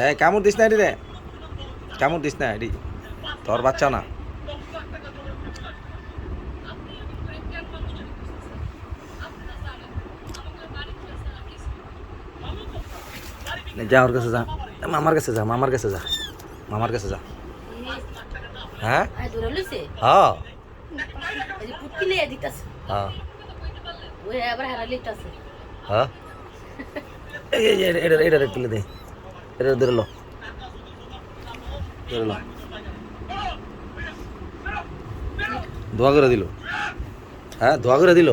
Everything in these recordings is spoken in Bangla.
এই কামড় দিস না এটি রে, কামড় দিস না এটি তোর বাচ্চা না। যা ওর কাছে যা, মামার কাছে যা, মামার কাছে যা, মামার কাছে যা। হ্যাঁ হ্যাঁ হ্যাঁ হ্যাঁ এটা তুলে দে, এটা ধরে লো, ধরে লো। দোয়া করে দিল, হ্যাঁ দোয়া করে দিল।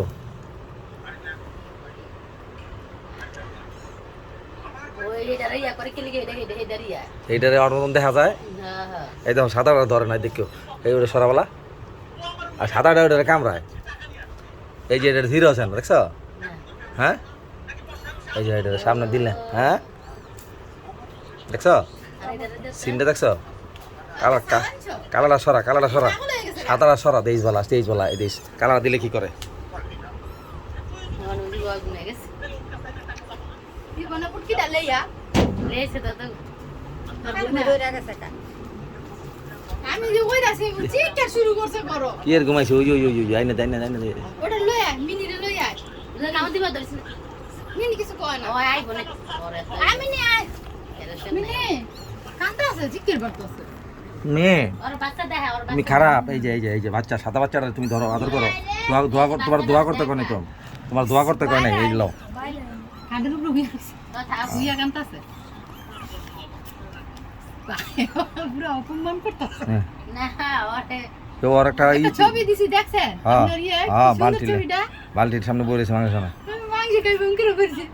এইটারে আমার মতন দেখা যায়। এই দেখো সাদাটা ধরে নাই দেখিও, এই ওটা সরাবেলা আর সাদাটা ওটারে কামড়ায়। এই যে এটা ধীরে আছে না দেখছ? হ্যাঁ এই যে এটা সামনে দিল না, হ্যাঁ দেখছ সিনটা দেখছ? কালাটা সরা, কালাটা সরা, সাদাটা সরা, দেশ বলা তেইশ বলা, এই দেশ কালাটা দিলে কি করে? আমি যে ওই রাসে চিৎকার শুরু করছে বড় কি এর ঘুমাইছে? ওই ওই ওই ওই আইনা দাইনা দাইনা দে, ওটা লয় মিনি রে লয় আয় না নাও দিবা ধরছ মিনি কিছু কয় না ওই আই বনে আমি নি আই মিনি কান্তা আছে জিকির করতেছে মেয়ে ওর বাচ্চা দেখা ওর তুমি খারাপ। এই যে এই যে এই যে বাচ্চা, সাদা বাচ্চাটা তুমি ধরো, আদর করো, দোয়া করতে, তোমার দোয়া করতে কয় নাই তো, তোমার দোয়া করতে কয় নাই। এই লো কাঁদের উপর গিয়ে কথা বুইয়া কান্তাছে পুরো অপমান করতেছে না ওরে তো আর একটা ছবি দিছি দেখছেন আপনার ইয়ে হ্যাঁ বালতি ছবিটা বালতির সামনে বইরেছে মাংস না, মাংস খাই বঙ্কির করছে